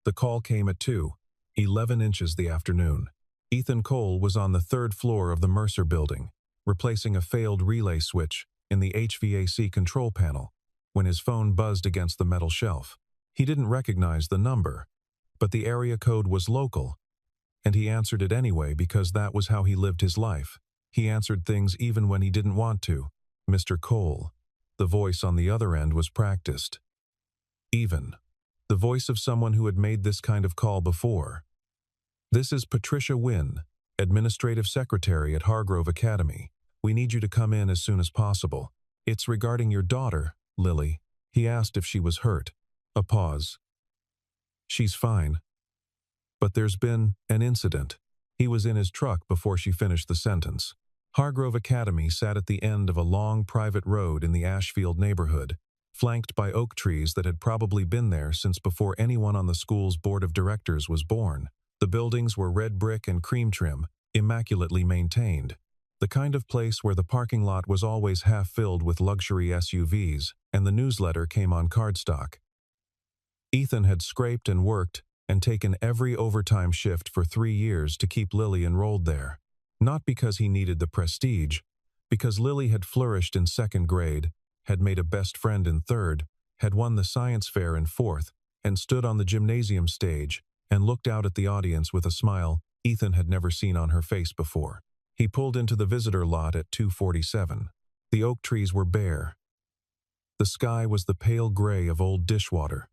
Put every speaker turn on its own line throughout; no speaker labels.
The call came at 2:11 inches the afternoon. Ethan Cole was on the third floor of the Mercer building, replacing a failed relay switch in the HVAC control panel, when his phone buzzed against the metal shelf. He didn't recognize the number, but the area code was local, and he answered it anyway because that was how he lived his life. He answered things even when he didn't want to. Mr. Cole. The voice on the other end was practiced. Even. The voice of someone who had made this kind of call before. This is Patricia Wynn, Administrative Secretary at Hargrove Academy. We need you to come in as soon as possible. It's regarding your daughter, Lily. He asked if she was hurt. A pause. She's fine. But there's been an incident. He was in his truck before she finished the sentence. Hargrove Academy sat at the end of a long private road in the Ashfield neighborhood, flanked by oak trees that had probably been there since before anyone on the school's board of directors was born. The buildings were red brick and cream trim, immaculately maintained. The kind of place where the parking lot was always half filled with luxury SUVs, and the newsletter came on cardstock. Ethan had scraped and worked and taken every overtime shift for 3 years to keep Lily enrolled there. Not because he needed the prestige, because Lily had flourished in 2nd grade, had made a best friend in 3rd, had won the science fair in 4th, and stood on the gymnasium stage and looked out at the audience with a smile Ethan had never seen on her face before. He pulled into the visitor lot at 2:47. The oak trees were bare. The sky was the pale gray of old dishwater.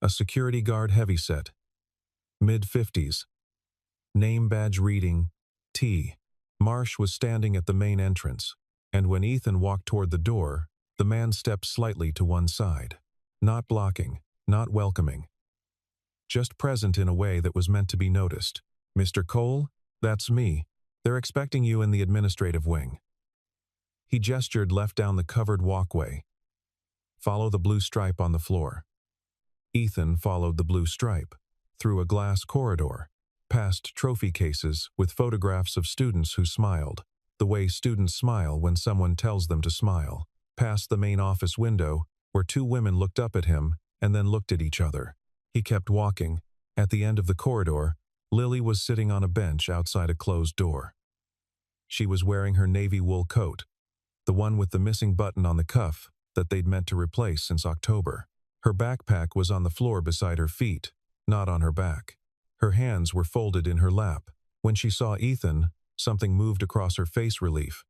A security guard heavyset. Mid-50s. Name badge reading, T. Marsh was standing at the main entrance, and when Ethan walked toward the door, the man stepped slightly to one side. Not blocking, not welcoming. Just present in a way that was meant to be noticed. "Mr. Cole, that's me. They're expecting you in the administrative wing." He gestured left down the covered walkway. "Follow the blue stripe on the floor." Ethan followed the blue stripe, through a glass corridor, past trophy cases with photographs of students who smiled, the way students smile when someone tells them to smile, past the main office window, where 2 women looked up at him and then looked at each other. He kept walking. At the end of the corridor, Lily was sitting on a bench outside a closed door. She was wearing her navy wool coat, the one with the missing button on the cuff that they'd meant to replace since October. Her backpack was on the floor beside her feet, not on her back. Her hands were folded in her lap. When she saw Ethan, something moved across her face relief.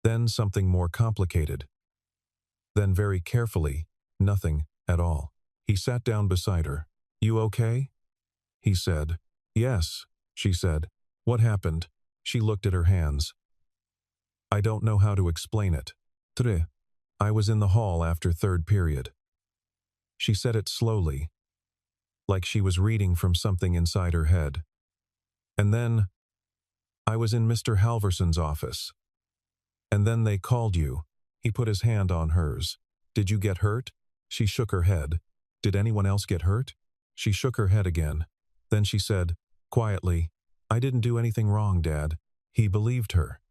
Then something more complicated. Then very carefully, nothing at all. He sat down beside her. "You okay?" he said. "Yes," she said. "What happened?" She looked at her hands. "I don't know how to explain it. I was in the hall after 3rd period." She said it slowly, like she was reading from something inside her head. "And then, I was in Mr. Halverson's office. And then they called you." He put his hand on hers. "Did you get hurt?" She shook her head. "Did anyone else get hurt?" She shook her head again. Then she said, quietly, "I didn't do anything wrong, Dad." He believed her.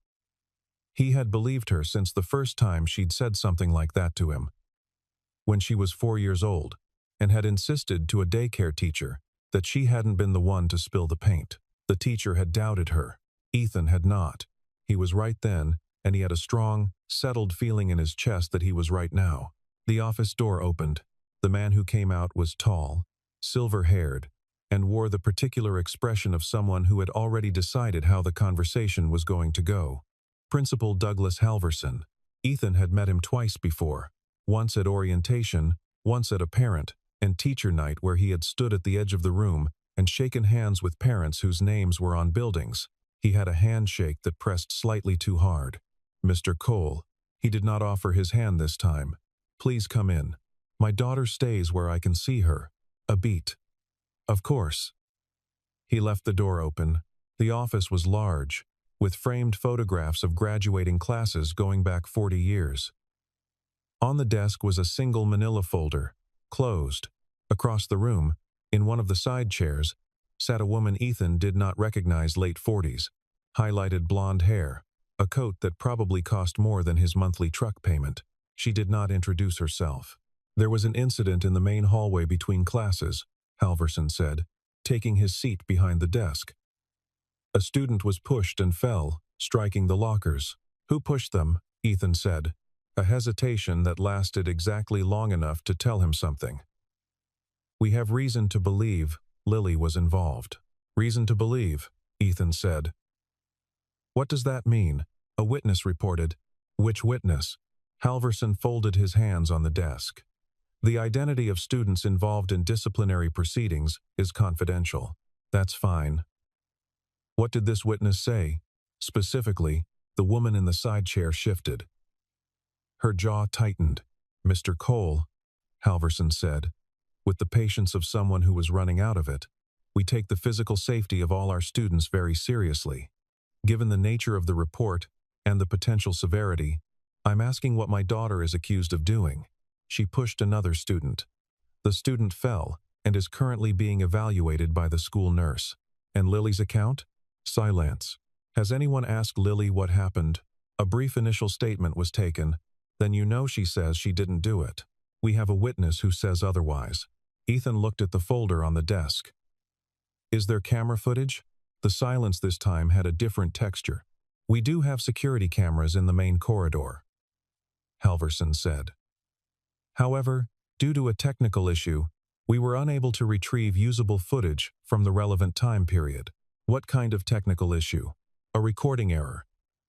He had believed her since the first time she'd said something like that to him, when she was 4 years old, and had insisted to a daycare teacher that she hadn't been the one to spill the paint. The teacher had doubted her. Ethan had not. He was right then, and he had a strong, settled feeling in his chest that he was right now. The office door opened. The man who came out was tall, silver-haired, and wore the particular expression of someone who had already decided how the conversation was going to go. Principal Douglas Halverson. Ethan had met him twice before, once at orientation, once at a parent and teacher night where he had stood at the edge of the room and shaken hands with parents whose names were on buildings. He had a handshake that pressed slightly too hard. "Mr. Cole." He did not offer his hand this time. "Please come in. My daughter stays where I can see her. A beat." "Of course." He left the door open. The office was large, with framed photographs of graduating classes going back 40 years. On the desk was a single manila folder, closed. Across the room, in one of the side chairs, sat a woman Ethan did not recognize, late 40s, highlighted blonde hair, a coat that probably cost more than his monthly truck payment. She did not introduce herself. There was an incident in the main hallway between classes, Halverson said, taking his seat behind the desk. A student was pushed and fell, striking the lockers. Who pushed them? Ethan said, a hesitation that lasted exactly long enough to tell him something. We have reason to believe Lily was involved. Reason to believe, Ethan said. What does that mean? A witness reported. Which witness? Halverson folded his hands on the desk. The identity of students involved in disciplinary proceedings is confidential. That's fine. What did this witness say? Specifically, the woman in the side chair shifted. Her jaw tightened. Mr. Cole, Halverson said, with the patience of someone who was running out of it, we take the physical safety of all our students very seriously. Given the nature of the report and the potential severity, I'm asking what my daughter is accused of doing. She pushed another student. The student fell and is currently being evaluated by the school nurse. And Lily's account? Silence. Has anyone asked Lily what happened? A brief initial statement was taken. Then you know she says she didn't do it. We have a witness who says otherwise. Ethan looked at the folder on the desk. Is there camera footage? The silence this time had a different texture. We do have security cameras in the main corridor, Halverson said. However, due to a technical issue, we were unable to retrieve usable footage from the relevant time period. What kind of technical issue? A recording error.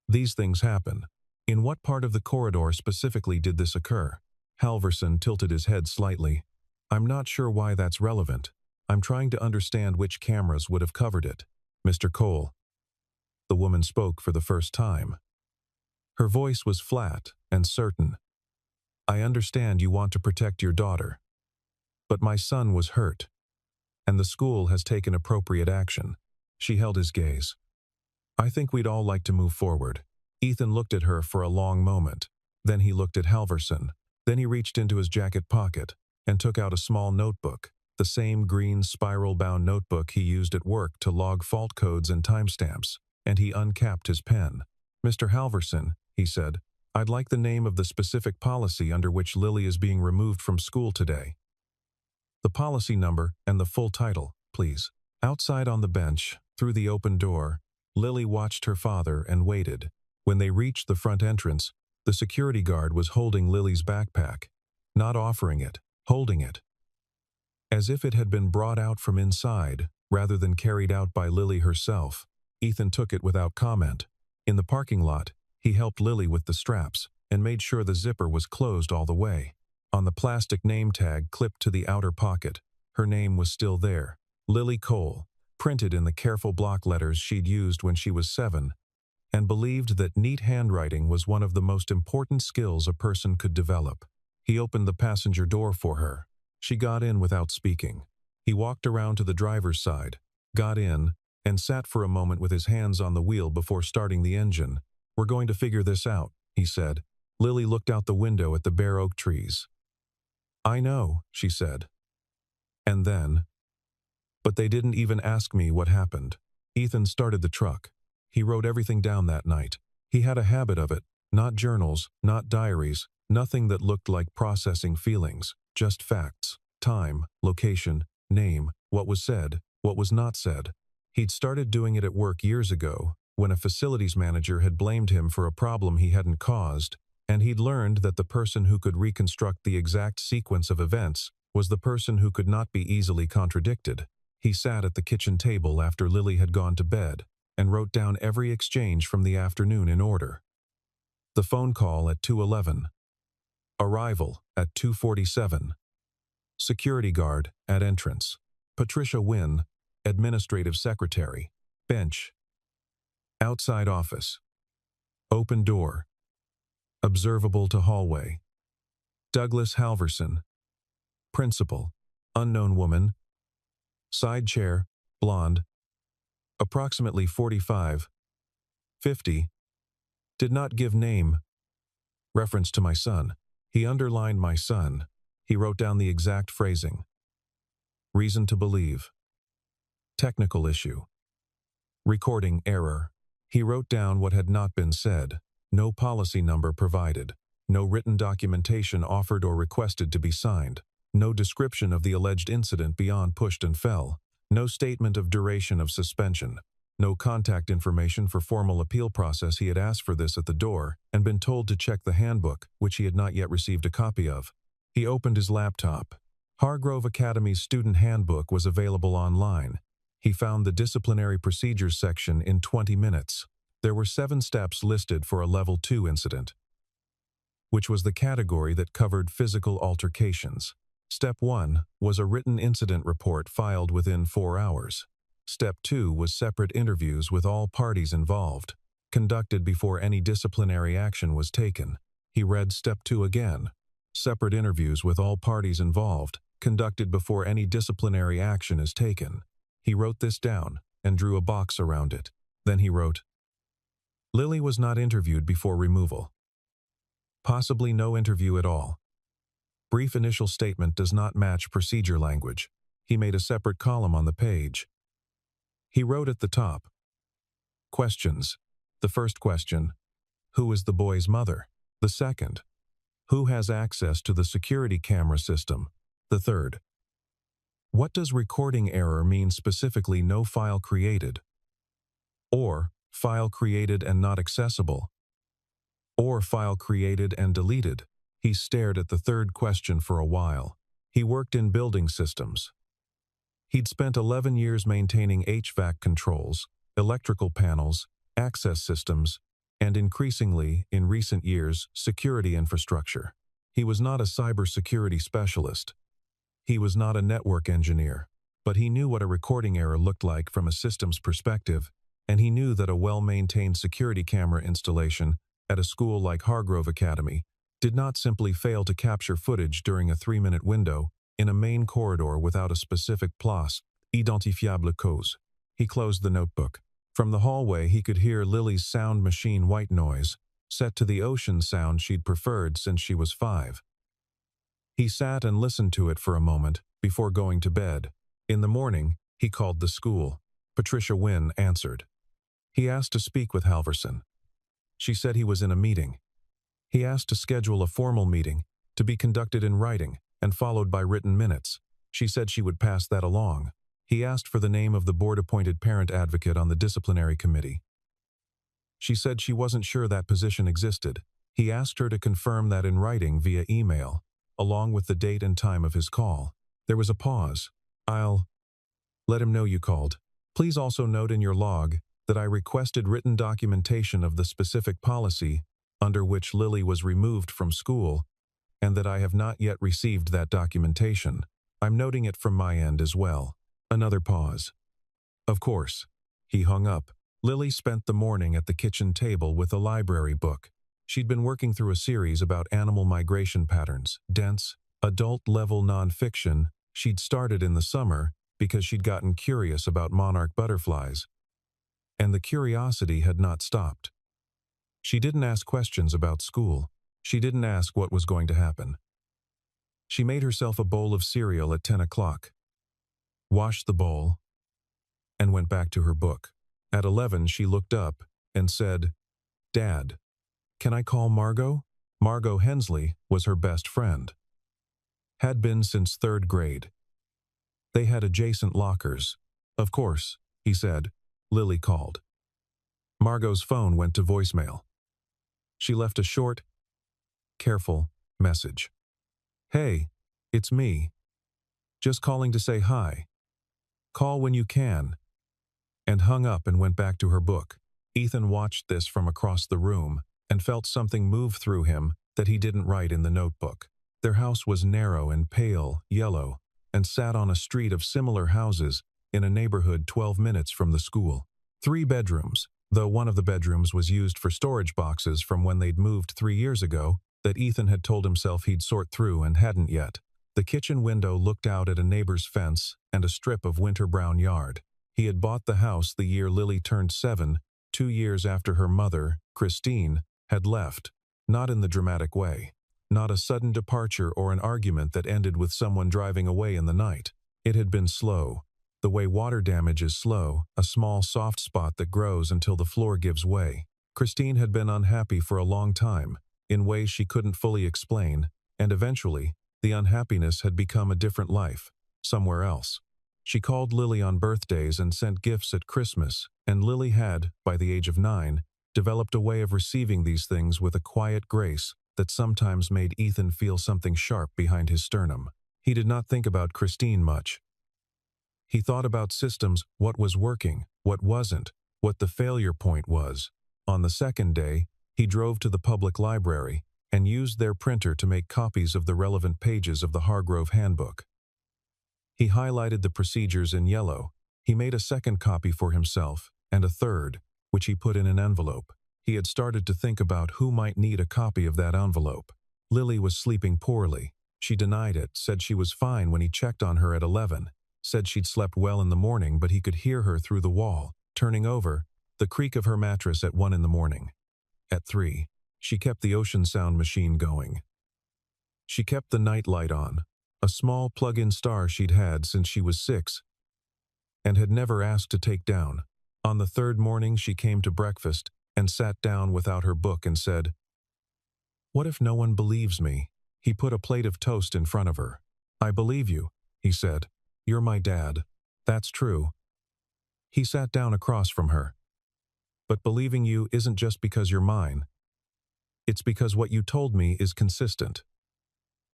These things happen. In what part of the corridor specifically did this occur? Halverson tilted his head slightly. I'm not sure why that's relevant. I'm trying to understand which cameras would have covered it. Mr. Cole. The woman spoke for the first time. Her voice was flat and certain. I understand you want to protect your daughter. But my son was hurt, and the school has taken appropriate action. She held his gaze. I think we'd all like to move forward. Ethan looked at her for a long moment. Then he looked at Halverson. Then he reached into his jacket pocket and took out a small notebook, the same green spiral-bound notebook he used at work to log fault codes and timestamps, and he uncapped his pen. Mr. Halverson, he said, I'd like the name of the specific policy under which Lily is being removed from school today. The policy number and the full title, please. Outside on the bench, through the open door, Lily watched her father and waited. When they reached the front entrance, the security guard was holding Lily's backpack, not offering it, holding it. As if it had been brought out from inside, rather than carried out by Lily herself, Ethan took it without comment. In the parking lot, he helped Lily with the straps and made sure the zipper was closed all the way. On the plastic name tag clipped to the outer pocket, her name was still there, Lily Cole, printed in the careful block letters she'd used when she was 7, and believed that neat handwriting was one of the most important skills a person could develop. He opened the passenger door for her. She got in without speaking. He walked around to the driver's side, got in, and sat for a moment with his hands on the wheel before starting the engine. We're going to figure this out, he said. Lily looked out the window at the bare oak trees. I know, she said. And then, but they didn't even ask me what happened. Ethan started the truck. He wrote everything down that night. He had a habit of it, not journals, not diaries, nothing that looked like processing feelings, just facts, time, location, name, what was said, what was not said. He'd started doing it at work years ago, when a facilities manager had blamed him for a problem he hadn't caused, and he'd learned that the person who could reconstruct the exact sequence of events was the person who could not be easily contradicted. He sat at the kitchen table after Lily had gone to bed and wrote down every exchange from the afternoon in order. The phone call at 2:11. Arrival at 2:47. Security guard at entrance. Patricia Wynne, administrative secretary. Bench. Outside office. Open door. Observable to hallway. Douglas Halverson. Principal. Unknown woman. Side chair, blonde. Approximately 45. 50. Did not give name. Reference to my son. He underlined my son. He wrote down the exact phrasing. Reason to believe. Technical issue. Recording error. He wrote down what had not been said. No policy number provided. No written documentation offered or requested to be signed. No description of the alleged incident beyond pushed and fell. No statement of duration of suspension. No contact information for formal appeal process. He had asked for this at the door and been told to check the handbook, which he had not yet received a copy of. He opened his laptop. Hargrove Academy's student handbook was available online. He found the disciplinary procedures section in 20 minutes. There were 7 steps listed for a Level 2 incident, which was the category that covered physical altercations. Step 1 was a written incident report filed within 4 hours. Step 2 was separate interviews with all parties involved, conducted before any disciplinary action was taken. He read Step 2 again. Separate interviews with all parties involved, conducted before any disciplinary action is taken. He wrote this down and drew a box around it. Then he wrote, Lily was not interviewed before removal. Possibly no interview at all. Brief initial statement does not match procedure language. He made a separate column on the page. He wrote at the top, questions. The first question, who is the boy's mother? The second, who has access to the security camera system? The third, what does recording error mean, specifically no file created? Or file created and not accessible? Or file created and deleted? He stared at the third question for a while. He worked in building systems. He'd spent 11 years maintaining HVAC controls, electrical panels, access systems, and increasingly, in recent years, security infrastructure. He was not a cybersecurity specialist. He was not a network engineer, but he knew what a recording error looked like from a systems perspective, and he knew that a well-maintained security camera installation at a school like Hargrove Academy did not simply fail to capture footage during a 3-minute window in a main corridor without a specific place identifiable cause. He closed the notebook. From the hallway he could hear Lily's sound machine white noise, set to the ocean sound she'd preferred since she was 5. He sat and listened to it for a moment before going to bed. In the morning, he called the school. Patricia Wynne answered. He asked to speak with Halverson. She said he was in a meeting. He asked to schedule a formal meeting, to be conducted in writing and followed by written minutes. She said she would pass that along. He asked for the name of the board-appointed parent advocate on the disciplinary committee. She said she wasn't sure that position existed. He asked her to confirm that in writing via email, along with the date and time of his call. There was a pause. I'll let him know you called. Please also note in your log that I requested written documentation of the specific policy under which Lily was removed from school, and that I have not yet received that documentation. I'm noting it from my end as well. Another pause. Of course. He hung up. Lily spent the morning at the kitchen table with a library book. She'd been working through a series about animal migration patterns, dense, adult-level nonfiction she'd started in the summer because she'd gotten curious about monarch butterflies. And the curiosity had not stopped. She didn't ask questions about school. She didn't ask what was going to happen. She made herself a bowl of cereal at 10 o'clock, washed the bowl, and went back to her book. At 11, she looked up and said, Dad, can I call Margot? Margot Hensley was her best friend. Had been since 3rd grade. They had adjacent lockers. Of course, he said. Lily called. Margot's phone went to voicemail. She left a short, careful message. Hey, it's me. Just calling to say hi. Call when you can. And hung up and went back to her book. Ethan watched this from across the room and felt something move through him that he didn't write in the notebook. Their house was narrow and pale yellow and sat on a street of similar houses in a neighborhood 12 minutes from the school. 3 bedrooms, though one of the bedrooms was used for storage boxes from when they'd moved 3 years ago that Ethan had told himself he'd sort through and hadn't yet. The kitchen window looked out at a neighbor's fence and a strip of winter-brown yard. He had bought the house the year Lily turned 7, 2 years after her mother, Christine, had left. Not in the dramatic way. Not a sudden departure or an argument that ended with someone driving away in the night. It had been slow. The way water damage is slow, a small soft spot that grows until the floor gives way. Christine had been unhappy for a long time, in ways she couldn't fully explain, and eventually, The unhappiness had become a different life, somewhere else. She called Lily on birthdays and sent gifts at Christmas, and Lily had, by the age of 9, developed a way of receiving these things with a quiet grace that sometimes made Ethan feel something sharp behind his sternum. He did not think about Christine much. He thought about systems, what was working, what wasn't, what the failure point was. On the second day, he drove to the public library and used their printer to make copies of the relevant pages of the Hargrove Handbook. He highlighted the procedures in yellow. He made a second copy for himself, and a third, which he put in an envelope. He had started to think about who might need a copy of that envelope. Lily was sleeping poorly. She denied it, said she was fine when he checked on her at 11, said she'd slept well in the morning but he could hear her through the wall, turning over, the creak of her mattress at 1 in the morning. At 3, she kept the ocean sound machine going. She kept the night light on, a small plug-in star she'd had since she was 6, and had never asked to take down. On the third morning she came to breakfast and sat down without her book and said, "What if no one believes me?" He put a plate of toast in front of her. "I believe you," he said. "You're my dad. That's true." He sat down across from her. "But believing you isn't just because you're mine. It's because what you told me is consistent.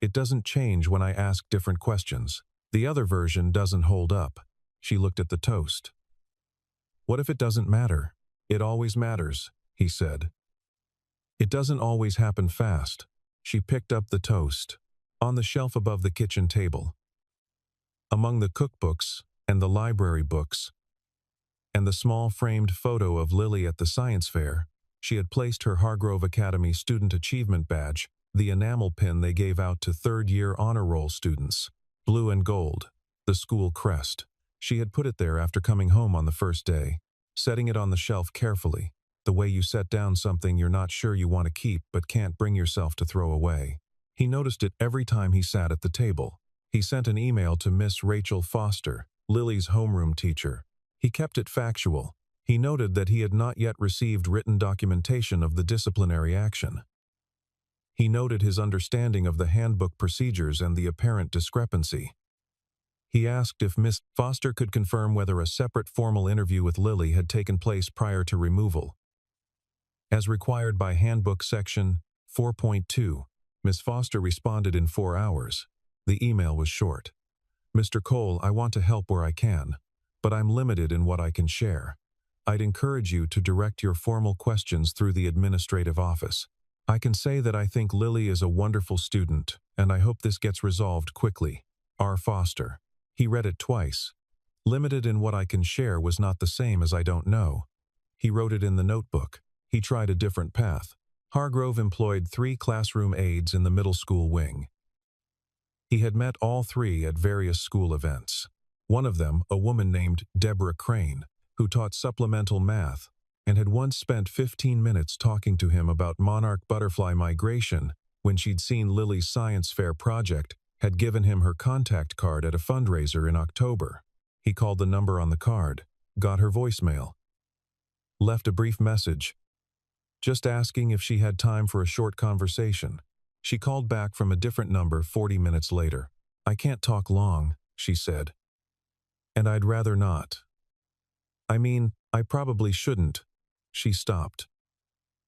It doesn't change when I ask different questions. The other version doesn't hold up." She looked at the toast. "What if it doesn't matter?" "It always matters," he said. "It doesn't always happen fast." She picked up the toast. On the shelf above the kitchen table, among the cookbooks and the library books, and the small framed photo of Lily at the science fair, she had placed her Hargrove Academy Student Achievement Badge, the enamel pin they gave out to third-year honor roll students. Blue and gold, the school crest. She had put it there after coming home on the first day, setting it on the shelf carefully, the way you set down something you're not sure you want to keep but can't bring yourself to throw away. He noticed it every time he sat at the table. He sent an email to Miss Rachel Foster, Lily's homeroom teacher. He kept it factual. He noted that he had not yet received written documentation of the disciplinary action. He noted his understanding of the handbook procedures and the apparent discrepancy. He asked if Miss Foster could confirm whether a separate formal interview with Lily had taken place prior to removal. As required by Handbook Section 4.2, Miss Foster responded in 4 hours. The email was short. "Mr. Cole, I want to help where I can, but I'm limited in what I can share. I'd encourage you to direct your formal questions through the administrative office. I can say that I think Lily is a wonderful student, and I hope this gets resolved quickly. R. Foster." He read it twice. Limited in what I can share was not the same as I don't know. He wrote it in the notebook. He tried a different path. Hargrove employed 3 classroom aides in the middle school wing. He had met all 3 at various school events. One of them, a woman named Deborah Crane, who taught supplemental math, and had once spent 15 minutes talking to him about monarch butterfly migration when she'd seen Lily's science fair project, had given him her contact card at a fundraiser in October. He called the number on the card, got her voicemail, left a brief message, just asking if she had time for a short conversation. She called back from a different number 40 minutes later. "I can't talk long," she said. "And I'd rather not. I mean, I probably shouldn't." She stopped.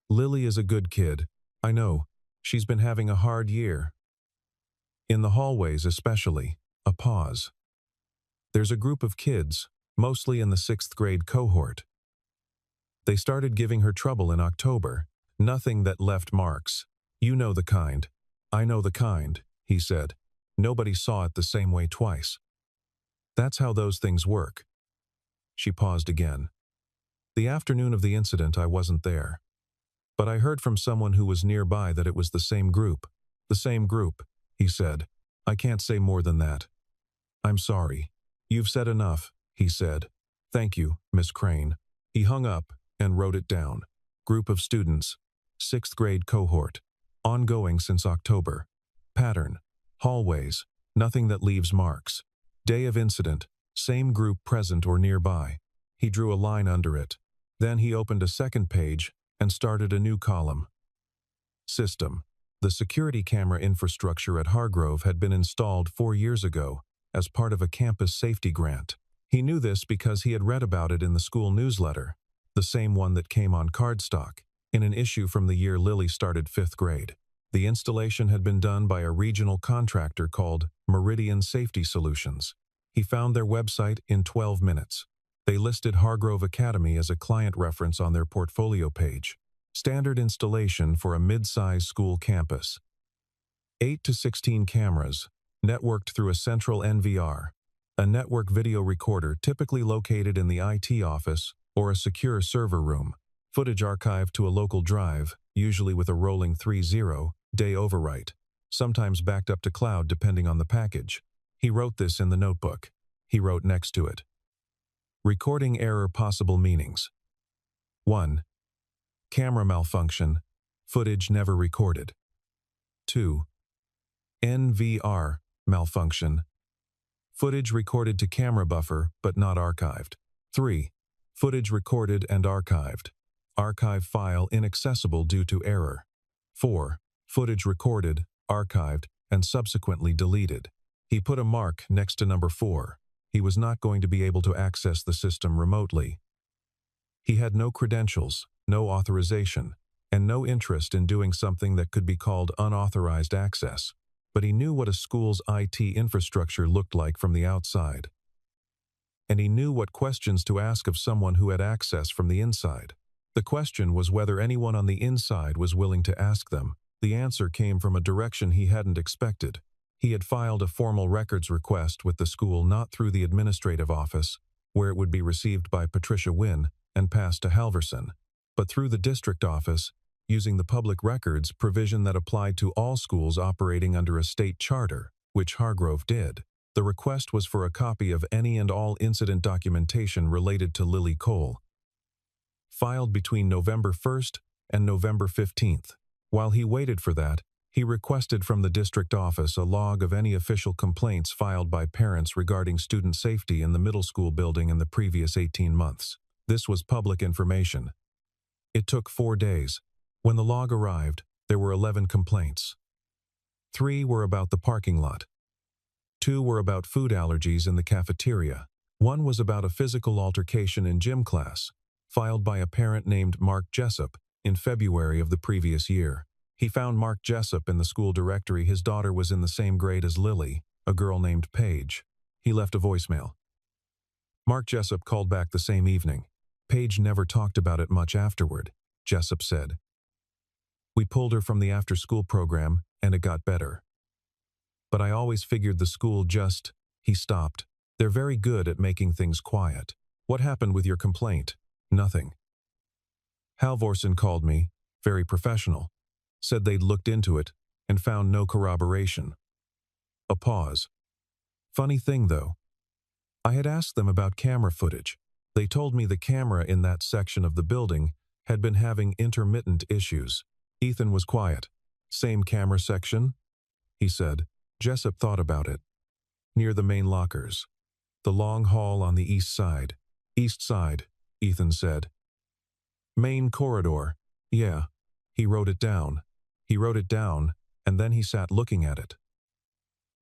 "Lily is a good kid. I know. She's been having a hard year. In the hallways especially." A pause. "There's a group of kids, mostly in the 6th grade cohort. They started giving her trouble in October. Nothing that left marks. You know the kind. I know the kind," he said. "Nobody saw it the same way twice. That's how those things work." She paused again. "The afternoon of the incident I wasn't there. But I heard from someone who was nearby that it was the same group." "The same group," he said. "I can't say more than that. I'm sorry." "You've said enough," he said. "Thank you, Miss Crane." He hung up and wrote it down. Group of students, 6th grade cohort, ongoing since October. Pattern, hallways, nothing that leaves marks. Day of incident, same group present or nearby. He drew a line under it. Then he opened a second page and started a new column. System. The security camera infrastructure at Hargrove had been installed 4 years ago as part of a campus safety grant. He knew this because he had read about it in the school newsletter, the same one that came on cardstock, in an issue from the year Lily started 5th grade. The installation had been done by a regional contractor called Meridian Safety Solutions. He found their website in 12 minutes. They listed Hargrove Academy as a client reference on their portfolio page. Standard installation for a mid-size school campus. 8 to 16 cameras, networked through a central NVR, a network video recorder typically located in the IT office or a secure server room. Footage archived to a local drive, usually with a rolling 30-day overwrite, sometimes backed up to cloud depending on the package. He wrote this in the notebook. He wrote next to it. Recording error possible meanings. 1. Camera malfunction, footage never recorded. 2. NVR malfunction, footage recorded to camera buffer but not archived. 3. Footage recorded and archived. Archive file inaccessible due to error. 4. Footage recorded, archived, and subsequently deleted. He put a mark next to number 4. He was not going to be able to access the system remotely. He had no credentials, no authorization, and no interest in doing something that could be called unauthorized access. But he knew what a school's IT infrastructure looked like from the outside. And he knew what questions to ask of someone who had access from the inside. The question was whether anyone on the inside was willing to ask them. The answer came from a direction he hadn't expected. He had filed a formal records request with the school not through the administrative office, where it would be received by Patricia Wynne and passed to Halverson, but through the district office, using the public records provision that applied to all schools operating under a state charter, which Hargrove did. The request was for a copy of any and all incident documentation related to Lily Cole, filed between November 1st and November 15th. While he waited for that, he requested from the district office a log of any official complaints filed by parents regarding student safety in the middle school building in the previous 18 months. This was public information. It took 4 days. When the log arrived, there were 11 complaints. 3 were about the parking lot. 2 were about food allergies in the cafeteria. 1 was about a physical altercation in gym class, filed by a parent named Mark Jessup in February of the previous year. He found Mark Jessup in the school directory. His daughter was in the same grade as Lily, a girl named Paige. He left a voicemail. Mark Jessup called back the same evening. Paige never talked about it much afterward, Jessup said. We pulled her from the after-school program, and it got better. But I always figured the school just... He stopped. They're very good at making things quiet. What happened with your complaint? Nothing. Halvorsen called me, very professional, said they'd looked into it and found no corroboration. A pause. Funny thing, though. I had asked them about camera footage. They told me the camera in that section of the building had been having intermittent issues. Ethan was quiet. Same camera section? He said. Jessup thought about it. Near the main lockers. The long hall on the east side. East side, Ethan said. Main corridor. Yeah. He wrote it down. He wrote it down, and then he sat looking at it.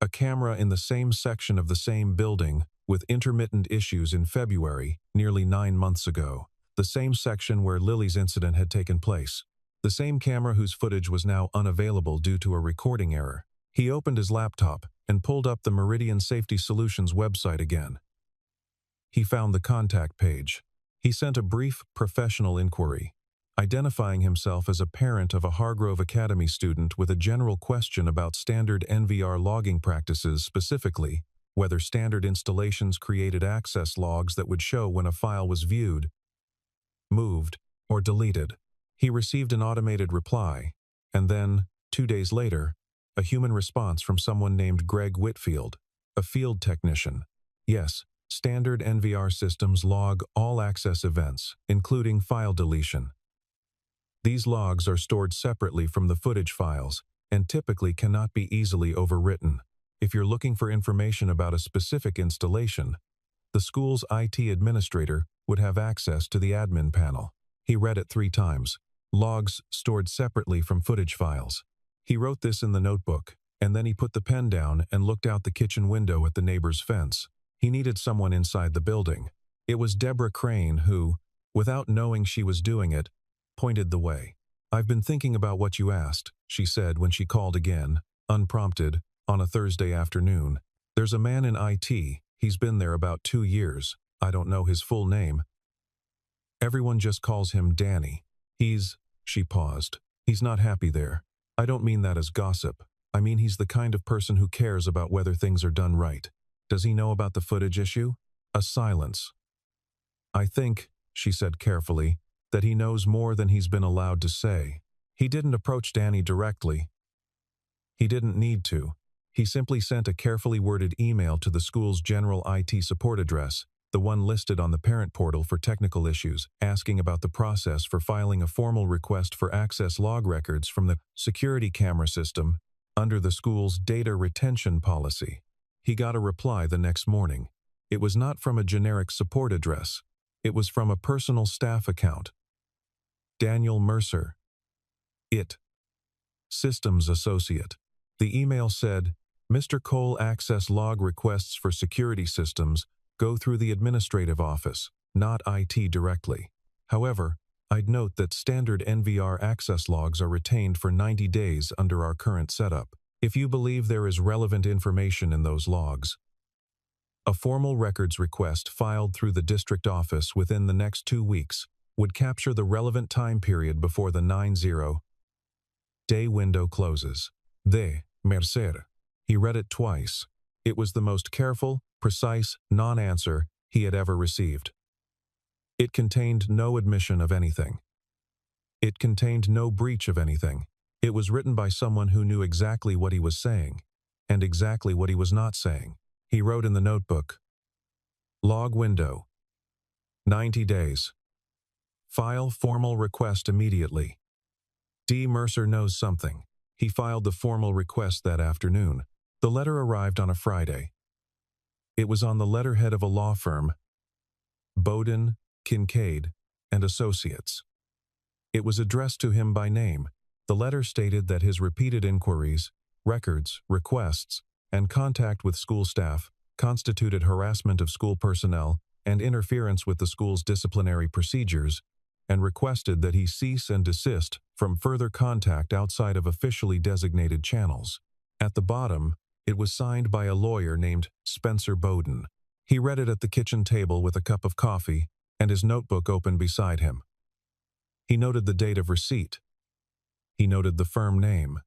A camera in the same section of the same building with intermittent issues in February, nearly 9 months ago. The same section where Lily's incident had taken place. The same camera whose footage was now unavailable due to a recording error. He opened his laptop and pulled up the Meridian Safety Solutions website again. He found the contact page. He sent a brief, professional inquiry, identifying himself as a parent of a Hargrove Academy student with a general question about standard NVR logging practices, specifically whether standard installations created access logs that would show when a file was viewed, moved, or deleted. He received an automated reply, and then, 2 days later, a human response from someone named Greg Whitfield, a field technician. Yes, standard NVR systems log all access events, including file deletion. These logs are stored separately from the footage files and typically cannot be easily overwritten. If you're looking for information about a specific installation, the school's IT administrator would have access to the admin panel. He read it 3 times. Logs stored separately from footage files. He wrote this in the notebook, and then he put the pen down and looked out the kitchen window at the neighbor's fence. He needed someone inside the building. It was Deborah Crane who, without knowing she was doing it, pointed the way. "I've been thinking about what you asked," she said when she called again, unprompted, on a Thursday afternoon. "There's a man in IT. He's been there about 2 years. I don't know his full name. Everyone just calls him Danny. She paused. "He's not happy there. I don't mean that as gossip. I mean he's the kind of person who cares about whether things are done right. Does he know about the footage issue?" A silence. "I think," she said carefully, "that he knows more than he's been allowed to say. He didn't approach Danny directly. He didn't need to. He simply sent a carefully worded email to the school's general IT support address, the one listed on the parent portal for technical issues, asking about the process for filing a formal request for access log records from the security camera system under the school's data retention policy. He got a reply the next morning. It was not from a generic support address. It was from a personal staff account. Daniel Mercer. Systems Associate. The email said, "Mr. Cole, access log requests for security systems go through the administrative office, not IT directly. However, I'd note that standard NVR access logs are retained for 90 days under our current setup. If you believe there is relevant information in those logs, a formal records request filed through the district office within the next 2 weeks would capture the relevant time period before the 90-day window closes." De Mercer. He read it twice. It was the most careful, precise non-answer he had ever received. It contained no admission of anything. It contained no breach of anything. It was written by someone who knew exactly what he was saying, and exactly what he was not saying. He wrote in the notebook, "Log window. 90 days. File formal request immediately." D. Mercer knows something. He filed the formal request that afternoon. The letter arrived on a Friday. It was on the letterhead of a law firm, Bowden, Kincaid, and Associates. It was addressed to him by name. The letter stated that his repeated inquiries, records, requests, and contact with school staff constituted harassment of school personnel and interference with the school's disciplinary procedures, and requested that he cease and desist from further contact outside of officially designated channels. At the bottom, it was signed by a lawyer named Spencer Bowden. He read it at the kitchen table with a cup of coffee and his notebook open beside him. He noted the date of receipt. He noted the firm name.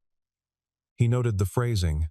He noted the phrasing,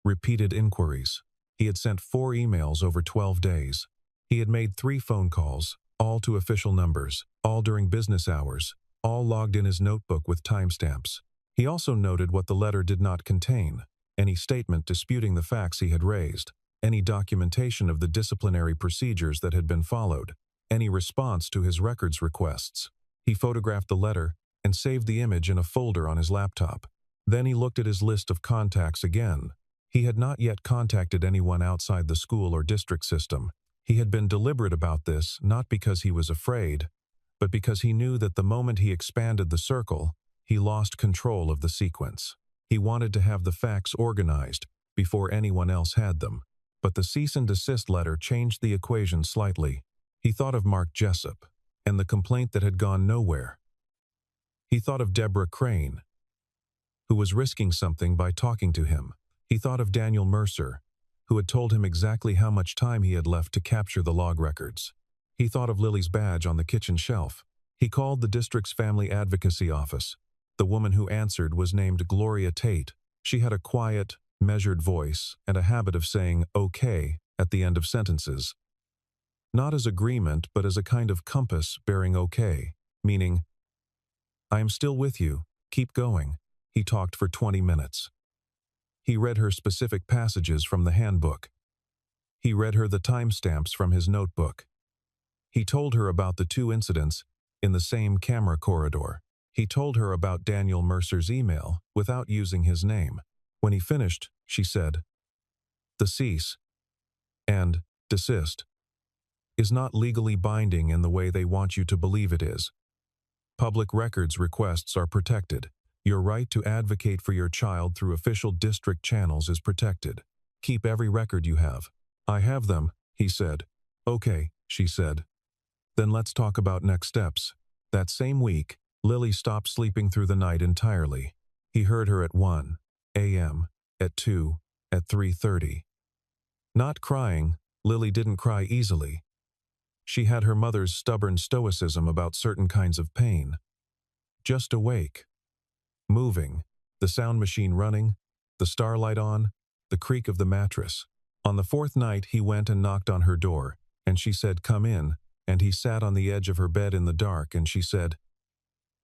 "repeated inquiries." He had sent 4 emails over 12 days. He had made 3 phone calls, all to official numbers, all during business hours, all logged in his notebook with timestamps. He also noted what the letter did not contain: any statement disputing the facts he had raised, any documentation of the disciplinary procedures that had been followed, any response to his records requests. He photographed the letter and saved the image in a folder on his laptop. Then he looked at his list of contacts again. He had not yet contacted anyone outside the school or district system. He had been deliberate about this, not because he was afraid, but because he knew that the moment he expanded the circle, he lost control of the sequence. He wanted to have the facts organized before anyone else had them. But the cease and desist letter changed the equation slightly. He thought of Mark Jessup and the complaint that had gone nowhere. He thought of Deborah Crane, who was risking something by talking to him. He thought of Daniel Mercer, who had told him exactly how much time he had left to capture the log records. He thought of Lily's badge on the kitchen shelf. He called the district's family advocacy office. The woman who answered was named Gloria Tate. She had a quiet, measured voice and a habit of saying "okay" at the end of sentences. Not as agreement, but as a kind of compass bearing "okay," meaning, "I am still with you, keep going." He talked for 20 minutes. He read her specific passages from the handbook. He read her the timestamps from his notebook. He told her about the 2 incidents in the same camera corridor. He told her about Daniel Mercer's email without using his name. When he finished, she said, "The cease and desist is not legally binding in the way they want you to believe it is. Public records requests are protected. Your right to advocate for your child through official district channels is protected. Keep every record you have. I have them, he said. Okay, she said. Then let's talk about next steps. That same week, Lily stopped sleeping through the night entirely. He heard her at 1 a.m., at 2, at 3:30. Not crying, Lily didn't cry easily. She had her mother's stubborn stoicism about certain kinds of pain. Just awake. Moving. The sound machine running. The starlight on. The creak of the mattress. On the fourth night, he went and knocked on her door, and she said, "Come in," and he sat on the edge of her bed in the dark, and she said,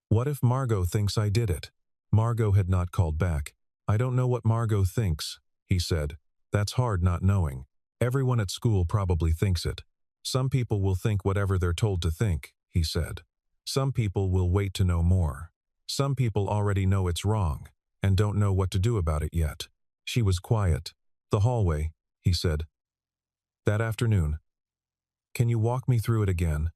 "What if Margot thinks I did it?" Margot had not called back. "I don't know what Margot thinks," he said. "That's hard not knowing. Everyone at school probably thinks it. Some people will think whatever they're told to think," he said. "Some people will wait to know more. Some people already know it's wrong and don't know what to do about it yet." She was quiet. "The hallway," he said. "That afternoon. Can you walk me through it again?"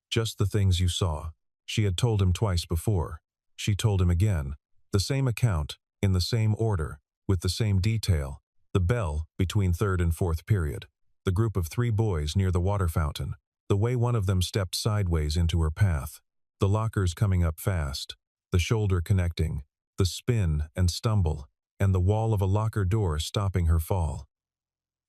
Just the things you saw. She had told him twice before. She told him again. The same account, in the same order, with the same detail. The bell between third and fourth period. The group of 3 boys near the water fountain. The way one of them stepped sideways into her path. The lockers coming up fast. The shoulder connecting. The spin and stumble. And the wall of a locker door stopping her fall.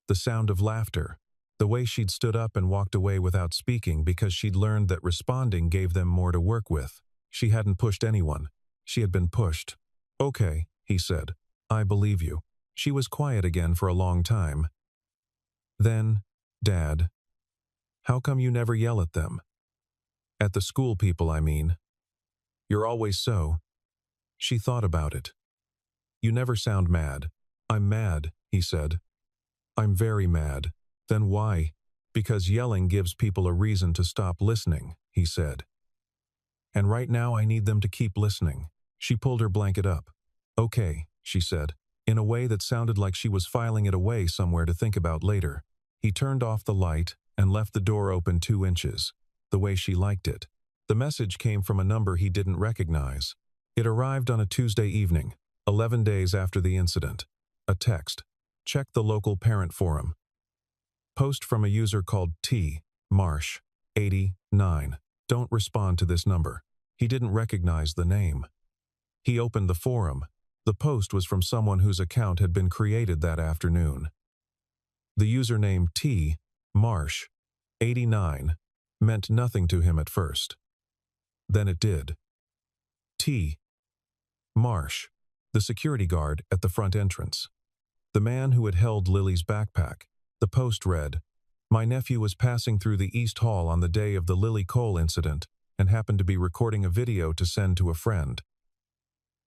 The sound of laughter. The way she'd stood up and walked away without speaking because she'd learned that responding gave them more to work with. She hadn't pushed anyone. She had been pushed. "Okay," he said. "I believe you." She was quiet again for a long time. Then, "Dad, how come you never yell at them? At the school people, I mean. You're always so." She thought about it. "You never sound mad." "I'm mad," he said. "I'm very mad." "Then why?" "Because yelling gives people a reason to stop listening," he said. "And right now I need them to keep listening." She pulled her blanket up. "Okay," she said, in a way that sounded like she was filing it away somewhere to think about later. He turned off the light and left the door open 2 inches, the way she liked it. The message came from a number he didn't recognize. It arrived on a Tuesday evening, 11 days after the incident. A text. Check the local parent forum. Post from a user called T. Marsh, 89. Don't respond to this number. He didn't recognize the name. He opened the forum. The post was from someone whose account had been created that afternoon. The username T. Marsh, 89, meant nothing to him at first. Then it did. T. Marsh, the security guard at the front entrance. The man who had held Lily's backpack. The post read, "My nephew was passing through the East Hall on the day of the Lily Cole incident and happened to be recording a video to send to a friend.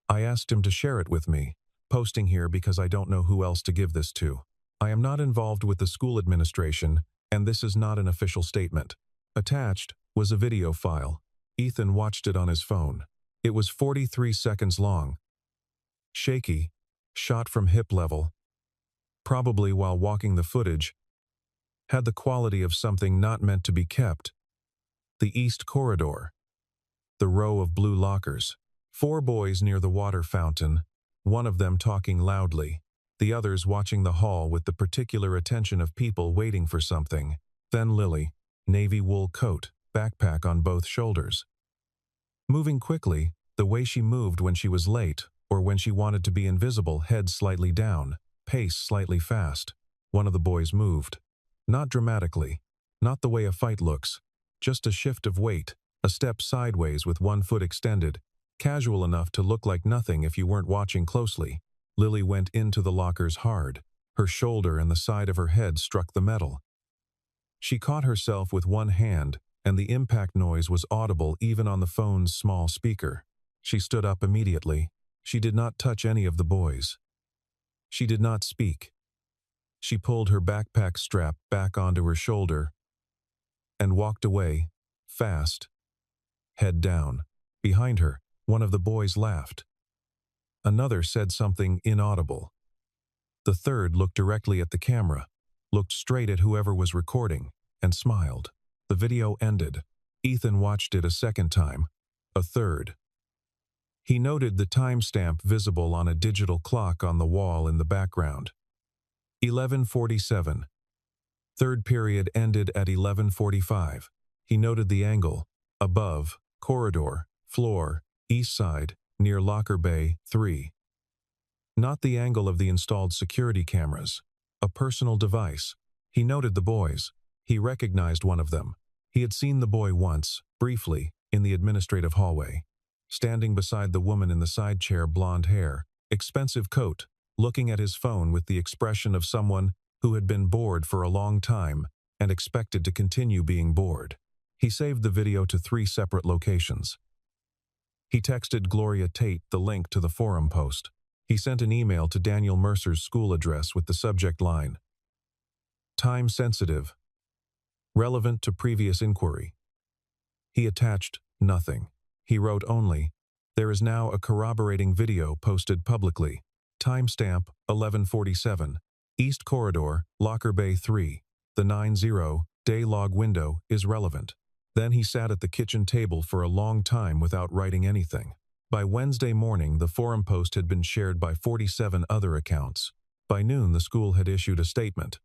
I asked him to share it with me, posting here because I don't know who else to give this to. I am not involved with the school administration, and this is not an official statement." Attached was a video file. Ethan watched it on his phone. It was 43 seconds long. Shaky, shot from hip level. Probably while walking the footage, had the quality of something not meant to be kept. The East Corridor. The row of blue lockers. 4 boys near the water fountain, one of them talking loudly, the others watching the hall with the particular attention of people waiting for something. Then Lily, navy wool coat, backpack on both shoulders. Moving quickly, the way she moved when she was late, or when she wanted to be invisible, head slightly down, pace slightly fast. One of the boys moved. Not dramatically, not the way a fight looks, just a shift of weight, a step sideways with one foot extended, casual enough to look like nothing if you weren't watching closely. Lily went into the lockers hard. Her shoulder and the side of her head struck the metal. She caught herself with one hand, and the impact noise was audible even on the phone's small speaker. She stood up immediately. She did not touch any of the boys. She did not speak. She pulled her backpack strap back onto her shoulder and walked away, fast, head down. Behind her, one of the boys laughed. Another said something inaudible. The third looked directly at the camera, looked straight at whoever was recording, and smiled. The video ended. Ethan watched it a second time, a third. He noted the timestamp visible on a digital clock on the wall in the background. 11:47. Third period ended at 11:45. He noted the angle. Above, corridor, floor, east side, near locker bay 3. Not the angle of the installed security cameras. A personal device. He noted the boys. He recognized one of them. He had seen the boy once, briefly, in the administrative hallway. Standing beside the woman in the side chair, blonde hair, expensive coat, looking at his phone with the expression of someone who had been bored for a long time and expected to continue being bored. He saved the video to 3 separate locations. He texted Gloria Tate the link to the forum post. He sent an email to Daniel Mercer's school address with the subject line, "Time sensitive. Relevant to previous inquiry." He attached nothing. He wrote only, "There is now a corroborating video posted publicly. Timestamp 11:47. East Corridor, Locker Bay 3. The 90-day log window is relevant." Then he sat at the kitchen table for a long time without writing anything. By Wednesday morning, the forum post had been shared by 47 other accounts. By noon, the school had issued a statement.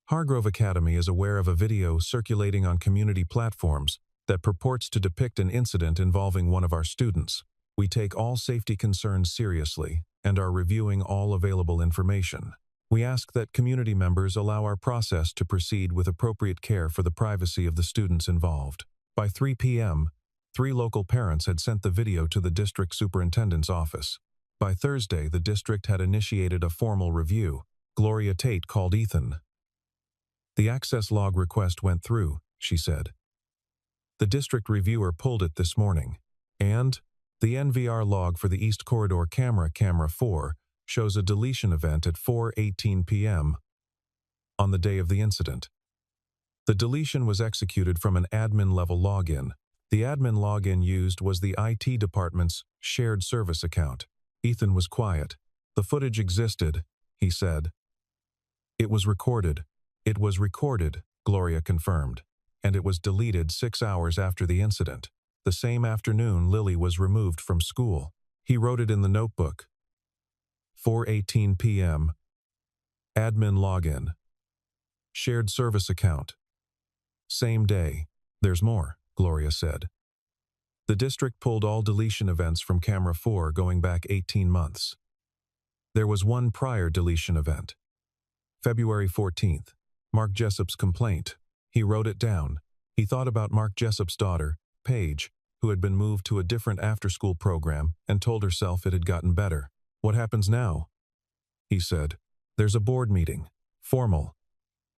Hargrove Academy is aware of a video circulating on community platforms that purports to depict an incident involving one of our students. We take all safety concerns seriously and are reviewing all available information. We ask that community members allow our process to proceed with appropriate care for the privacy of the students involved. By 3 p.m., 3 local parents had sent the video to the district superintendent's office. By Thursday, the district had initiated a formal review. Gloria Tate called Ethan. "The access log request went through," she said. "The district reviewer pulled it this morning. And the NVR log for the East Corridor camera 4 shows a deletion event at 4:18 p.m. on the day of the incident. The deletion was executed from an admin-level login. The admin login used was the IT department's shared service account." Ethan was quiet. "The footage existed," he said. "It was recorded." "It was recorded," Gloria confirmed. "And it was deleted 6 hours after the incident. The same afternoon, Lily was removed from school." He wrote it in the notebook. 4:18 p.m. Admin login. Shared service account. Same day. "There's more," Gloria said. "The district pulled all deletion events from camera 4 going back 18 months. There was one prior deletion event. February 14th. Mark Jessup's complaint." He wrote it down. He thought about Mark Jessup's daughter, Paige, who had been moved to a different after-school program and told herself it had gotten better. "What happens now?" he said. "There's a board meeting. Formal.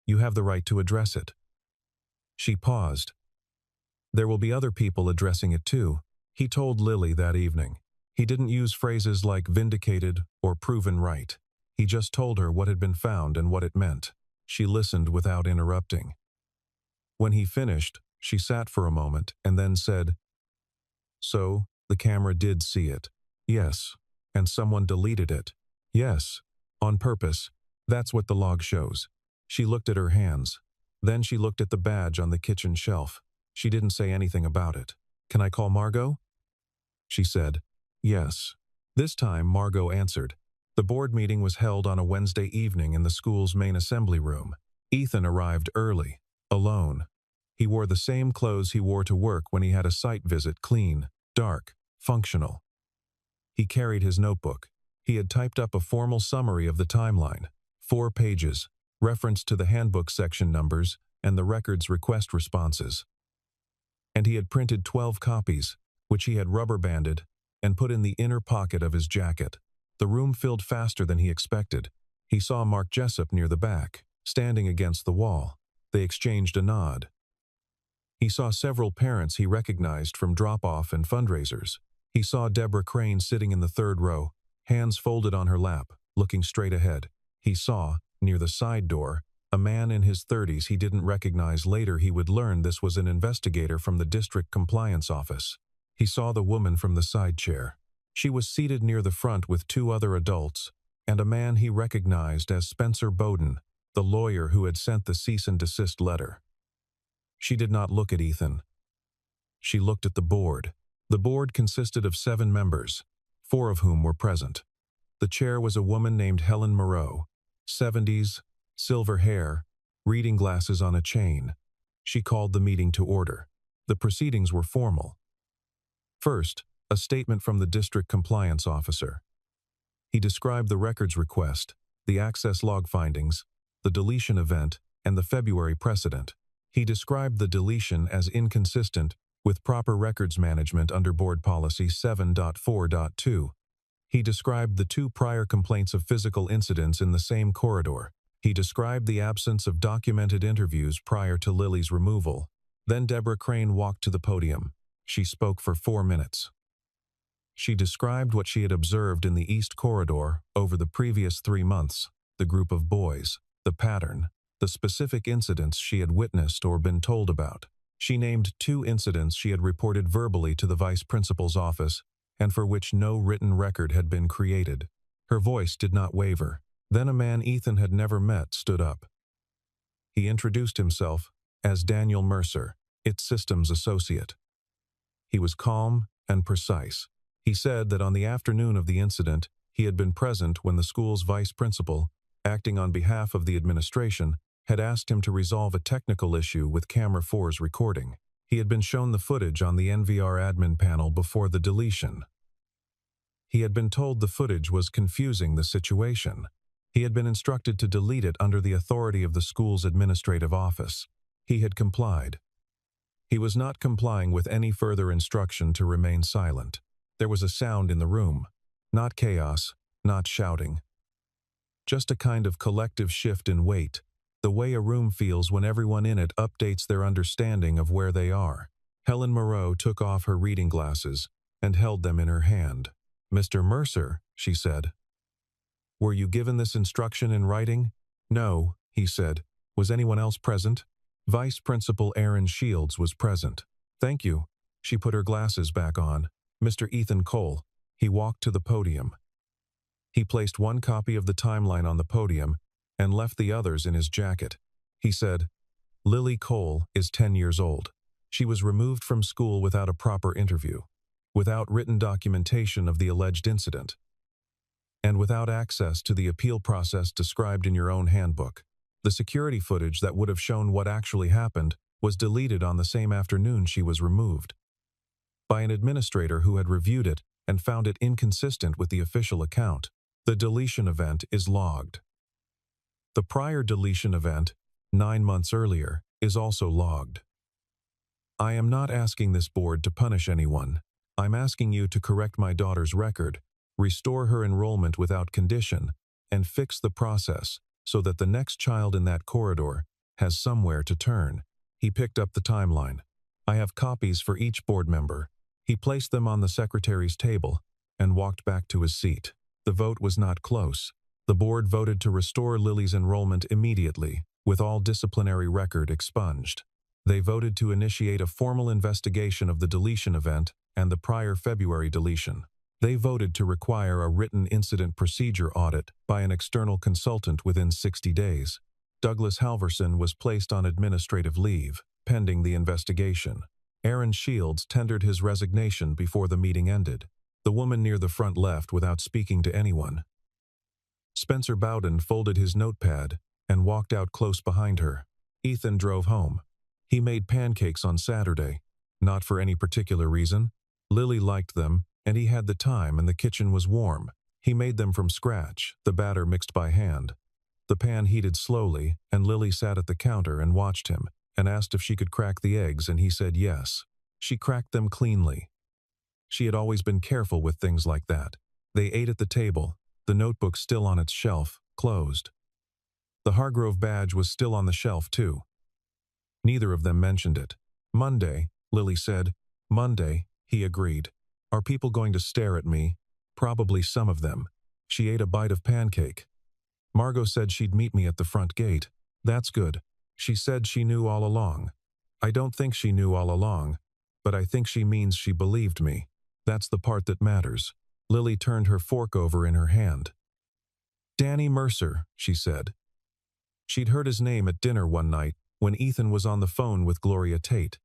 You have the right to address it." She paused. "There will be other people addressing it too," he told Lily that evening. He didn't use phrases like vindicated or proven right. He just told her what had been found and what it meant. She listened without interrupting. When he finished, she sat for a moment and then said, "So, the camera did see it." "Yes. And someone deleted it." "Yes. On purpose. That's what the log shows." She looked at her hands. Then she looked at the badge on the kitchen shelf. She didn't say anything about it. "Can I call Margot?" she said. "Yes." This time, Margot answered. The board meeting was held on a Wednesday evening in the school's main assembly room. Ethan arrived early, alone. He wore the same clothes he wore to work when he had a site visit, clean, dark, functional. He carried his notebook. He had typed up a formal summary of the timeline, 4 pages, reference to the handbook section numbers and the records request responses. And he had printed 12 copies, which he had rubber banded and put in the inner pocket of his jacket. The room filled faster than he expected. He saw Mark Jessup near the back, standing against the wall. They exchanged a nod. He saw several parents he recognized from drop-off and fundraisers. He saw Deborah Crane sitting in the 3rd row, hands folded on her lap, looking straight ahead. He saw, near the side door, a man in his 30s he didn't recognize. Later he would learn this was an investigator from the district compliance office. He saw the woman from the side chair. She was seated near the front with 2 other adults, and a man he recognized as Spencer Bowden, the lawyer who had sent the cease and desist letter. She did not look at Ethan. She looked at the board. The board consisted of 7 members, 4 of whom were present. The chair was a woman named Helen Moreau, 70s, silver hair, reading glasses on a chain. She called the meeting to order. The proceedings were formal. First, a statement from the district compliance officer. He described the records request, the access log findings, the deletion event, and the February precedent. He described the deletion as inconsistent with proper records management under Board Policy 7.4.2. He described the 2 prior complaints of physical incidents in the same corridor. He described the absence of documented interviews prior to Lily's removal. Then Deborah Crane walked to the podium. She spoke for 4 minutes. She described what she had observed in the East Corridor over the previous 3 months, the group of boys, the pattern, the specific incidents she had witnessed or been told about. She named 2 incidents she had reported verbally to the vice principal's office and for which no written record had been created. Her voice did not waver. Then a man Ethan had never met stood up. He introduced himself as Daniel Mercer, its systems associate. He was calm and precise. He said that on the afternoon of the incident, he had been present when the school's vice principal, acting on behalf of the administration, had asked him to resolve a technical issue with Camera 4's recording. He had been shown the footage on the NVR admin panel before the deletion. He had been told the footage was confusing the situation. He had been instructed to delete it under the authority of the school's administrative office. He had complied. He was not complying with any further instruction to remain silent. There was a sound in the room. Not chaos, not shouting. Just a kind of collective shift in weight, the way a room feels when everyone in it updates their understanding of where they are. Helen Moreau took off her reading glasses and held them in her hand. "Mr. Mercer," she said. "Were you given this instruction in writing?" "No," he said. "Was anyone else present?" Vice Principal Aaron Shields was present. "Thank you." She put her glasses back on. "Mr. Ethan Cole." He walked to the podium. He placed 1 copy of the timeline on the podium and left the others in his jacket. He said, "Lily Cole is 10 years old. She was removed from school without a proper interview, without written documentation of the alleged incident, and without access to the appeal process described in your own handbook. The security footage that would have shown what actually happened was deleted on the same afternoon she was removed, by an administrator who had reviewed it and found it inconsistent with the official account. The deletion event is logged. The prior deletion event, 9 months earlier, is also logged. I am not asking this board to punish anyone. I'm asking you to correct my daughter's record, restore her enrollment without condition, and fix the process so that the next child in that corridor has somewhere to turn." He picked up the timeline. "I have copies for each board member." He placed them on the secretary's table and walked back to his seat. The vote was not close. The board voted to restore Lily's enrollment immediately, with all disciplinary record expunged. They voted to initiate a formal investigation of the deletion event and the prior February deletion. They voted to require a written incident procedure audit by an external consultant within 60 days. Douglas Halverson was placed on administrative leave, pending the investigation. Aaron Shields tendered his resignation before the meeting ended. The woman near the front left without speaking to anyone. Spencer Bowden folded his notepad and walked out close behind her. Ethan drove home. He made pancakes on Saturday, not for any particular reason. Lily liked them, and he had the time and the kitchen was warm. He made them from scratch, the batter mixed by hand. The pan heated slowly, and Lily sat at the counter and watched him, and asked if she could crack the eggs, and he said yes. She cracked them cleanly. She had always been careful with things like that. They ate at the table, the notebook still on its shelf, closed. The Hargrove badge was still on the shelf, too. Neither of them mentioned it. "Monday," Lily said. "Monday," he agreed. "Are people going to stare at me?" "Probably some of them." She ate a bite of pancake. "Margot said she'd meet me at the front gate." "That's good. She said she knew all along." "I don't think she knew all along, but I think she means she believed me. That's the part that matters." Lily turned her fork over in her hand. "Danny Mercer," she said. She'd heard his name at dinner one night when Ethan was on the phone with Gloria Tate.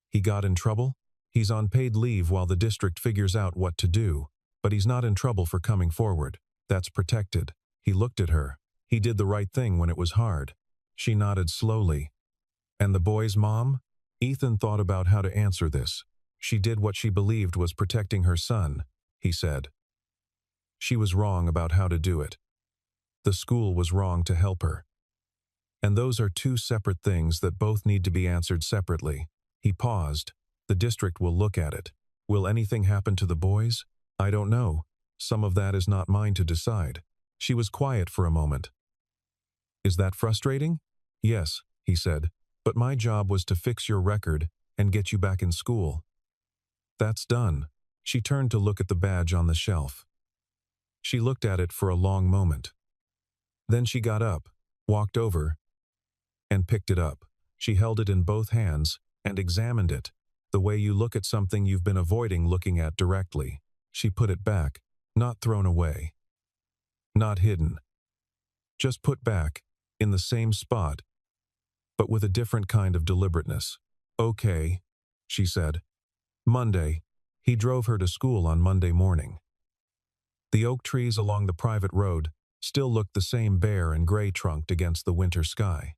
"He got in trouble?" He's on paid leave while the district figures out what to do, but he's not in trouble for coming forward. That's protected. He looked at her. He did the right thing when it was hard. She nodded slowly. And the boy's mom? Ethan thought about how to answer this. She did what she believed was protecting her son, he said. She was wrong about how to do it. The school was wrong to help her. And those are two separate things that both need to be answered separately. He paused. The district will look at it. Will anything happen to the boys? I don't know. Some of that is not mine to decide. She was quiet for a moment. Is that frustrating? Yes, he said. But my job was to fix your record and get you back in school. That's done. She turned to look at the badge on the shelf. She looked at it for a long moment. Then she got up, walked over, and picked it up. She held it in both hands and examined it, the way you look at something you've been avoiding looking at directly. She put it back, not thrown away, not hidden. Just put back, in the same spot, but with a different kind of deliberateness. Okay, she said. Monday. He drove her to school on Monday morning. The oak trees along the private road still looked the same bare and gray-trunked against the winter sky.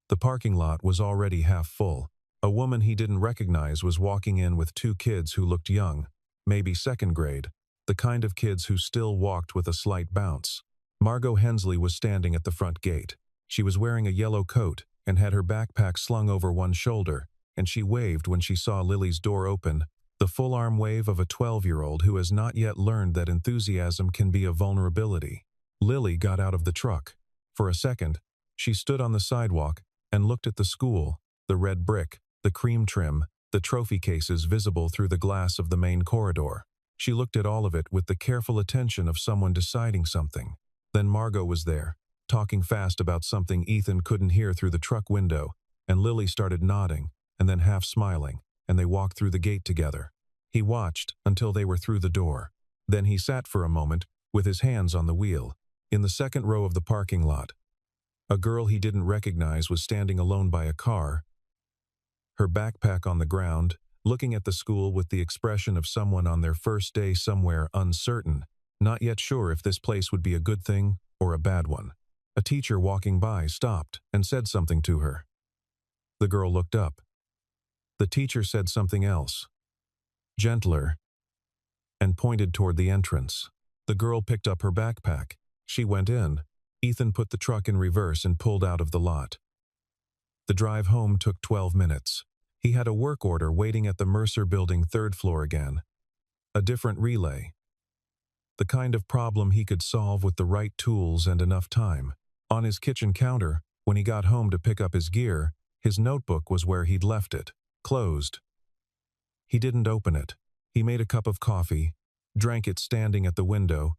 The parking lot was already half full. A woman he didn't recognize was walking in with two kids who looked young, maybe second grade, the kind of kids who still walked with a slight bounce. Margot Hensley was standing at the front gate. She was wearing a yellow coat and had her backpack slung over one shoulder, and she waved when she saw Lily's door open, the full-arm wave of a 12-year-old who has not yet learned that enthusiasm can be a vulnerability. Lily got out of the truck. For a second, she stood on the sidewalk and looked at the school, the red brick, the cream trim, the trophy cases visible through the glass of the main corridor. She looked at all of it with the careful attention of someone deciding something. Then Margot was there, talking fast about something Ethan couldn't hear through the truck window, and Lily started nodding, and then half smiling, and they walked through the gate together. He watched until they were through the door. Then he sat for a moment, with his hands on the wheel. In the second row of the parking lot, a girl he didn't recognize was standing alone by a car, her backpack on the ground, looking at the school with the expression of someone on their first day somewhere uncertain, not yet sure if this place would be a good thing or a bad one. A teacher walking by stopped and said something to her. The girl looked up. The teacher said something else, gentler, and pointed toward the entrance. The girl picked up her backpack. She went in. Ethan put the truck in reverse and pulled out of the lot. The drive home took 12 minutes. He had a work order waiting at the Mercer Building third floor again. A different relay. The kind of problem he could solve with the right tools and enough time. On his kitchen counter, when he got home to pick up his gear, his notebook was where he'd left it, closed. He didn't open it. He made a cup of coffee, drank it standing at the window,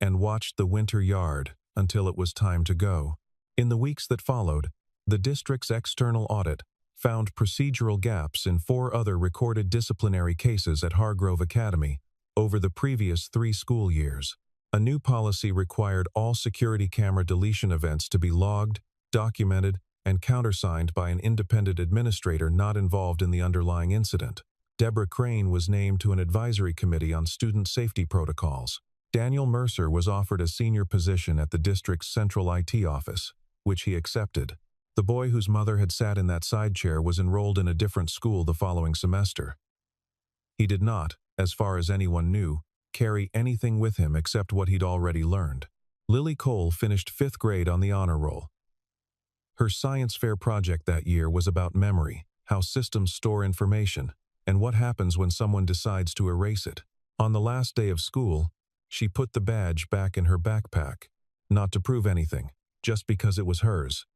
and watched the winter yard until it was time to go. In the weeks that followed, the district's external audit found procedural gaps in 4 other recorded disciplinary cases at Hargrove Academy over the previous 3 school years. A new policy required all security camera deletion events to be logged, documented, and countersigned by an independent administrator not involved in the underlying incident. Deborah Crane was named to an advisory committee on student safety protocols. Daniel Mercer was offered a senior position at the district's central IT office, which he accepted. The boy whose mother had sat in that side chair was enrolled in a different school the following semester. He did not, as far as anyone knew, carry anything with him except what he'd already learned. Lily Cole finished 5th grade on the honor roll. Her science fair project that year was about memory, how systems store information, and what happens when someone decides to erase it. On the last day of school, she put the badge back in her backpack, not to prove anything, just because it was hers.